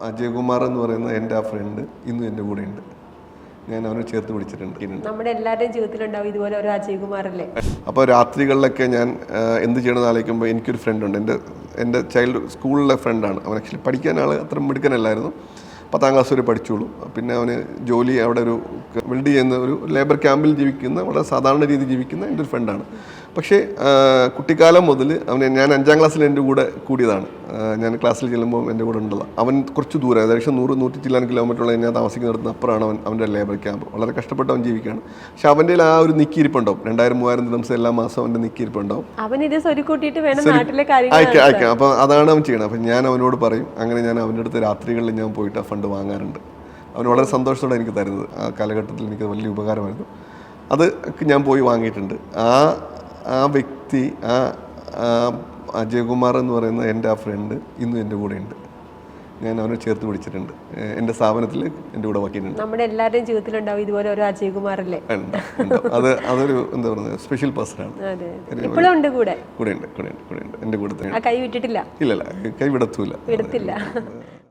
അജയകുമാർ എന്ന് പറയുന്ന എൻ്റെ ആ ഫ്രണ്ട് ഇന്നും എൻ്റെ കൂടെ ഉണ്ട്. ഞാൻ അവനെ ചേർത്ത് പിടിച്ചിട്ടുണ്ട്. നമ്മുടെ എല്ലാവരുടെയും ജീവിതത്തിലുണ്ടാവും ഇതുപോലെ ഒരു അജയകുമാറല്ലേ. അപ്പോൾ രാത്രികളിലൊക്കെ ഞാൻ എന്ത് ചെയ്യണമെന്ന് ആലോചിക്കുമ്പോൾ എനിക്കൊരു ഫ്രണ്ടുണ്ട്, എൻ്റെ ചൈൽഡ് സ്കൂളിലെ ഫ്രണ്ടാണ്. അവൻ ആക്ച്വലി പഠിക്കാൻ ആൾ അത്ര മിടുക്കനല്ലായിരുന്നു. 10ാം ക്ലാസ് വരെ പഠിച്ചുള്ളൂ. പിന്നെ അവന് ജോലി അവിടെ ഒരു വെൽഡ് ചെയ്യുന്ന ഒരു ലേബർ ക്യാമ്പിൽ ജീവിക്കുന്ന വളരെ സാധാരണ രീതിയിൽ ജീവിക്കുന്ന എൻ്റെ ഒരു ഫ്രണ്ടാണ്. പക്ഷേ കുട്ടിക്കാലം മുതൽ ഞാൻ 5ാം ക്ലാസ്സിൽ എൻ്റെ കൂടെ കൂടിയതാണ്. ഞാൻ ക്ലാസ്സിൽ ചെല്ലുമ്പോൾ എൻ്റെ കൂടെ ഉണ്ടതാണ്. അവൻ കുറച്ച് ദൂരം, ഏകദേശം 100-100 ചില്ലാൻ കിലോമീറ്ററുള്ള ഞാൻ താമസിക്കുന്നിടത്ത് അപ്പുറമാണ് അവൻ്റെ ലേബർ ക്യാമ്പ്. വളരെ കഷ്ടപ്പെട്ട് അവൻ ജീവിക്കുകയാണ്. പക്ഷെ അവൻ്റെ ആ ഒരു നിക്കിയിരിപ്പുണ്ടാവും, 2000-3000 ദിവസം എല്ലാ മാസം അവൻ്റെ നിക്കിയിരിപ്പുണ്ടാവും. അയക്കാം. അപ്പം അതാണ് അവൻ ചെയ്യണം. അപ്പം ഞാൻ അവനോട് പറയും, അങ്ങനെ ഞാൻ അവൻ്റെ അടുത്ത് രാത്രികളിൽ ഞാൻ പോയിട്ട് ആ ഫണ്ട് വാങ്ങാറുണ്ട്. അവന് വളരെ സന്തോഷത്തോടെ എനിക്ക് തരുന്നത്. ആ കാലഘട്ടത്തിൽ എനിക്ക് വലിയ ഉപകാരമായിരുന്നു. അത് ഞാൻ പോയി വാങ്ങിയിട്ടുണ്ട്. ആ വ്യക്തി, അജയകുമാർ എന്ന് പറയുന്ന എൻ്റെ ആ ഫ്രണ്ട് ഇന്നും എൻ്റെ കൂടെ ഉണ്ട്. ഞാൻ അവനെ ചേർത്ത് പിടിച്ചിട്ടുണ്ട്. എൻ്റെ സ്ഥാപനത്തിൽ എൻ്റെ കൂടെ വയ്ക്കുന്നുണ്ട്. നമ്മുടെ എല്ലാവരുടെയും ജീവിതത്തിലുണ്ടാവും ഇതുപോലെ ഒരു അജയകുമാറല്ലേ. അതൊരു എന്താ പറയുക, സ്പെഷ്യൽ പേഴ്സണാണ്. ഇപ്പോഴും ഉണ്ട് കൂടെ ഉണ്ട്. എൻ്റെ കൂടെ തന്നെ. കൈ വിട്ടിട്ടില്ല. ഇല്ലല്ല, കൈ വിടത്തില്ല.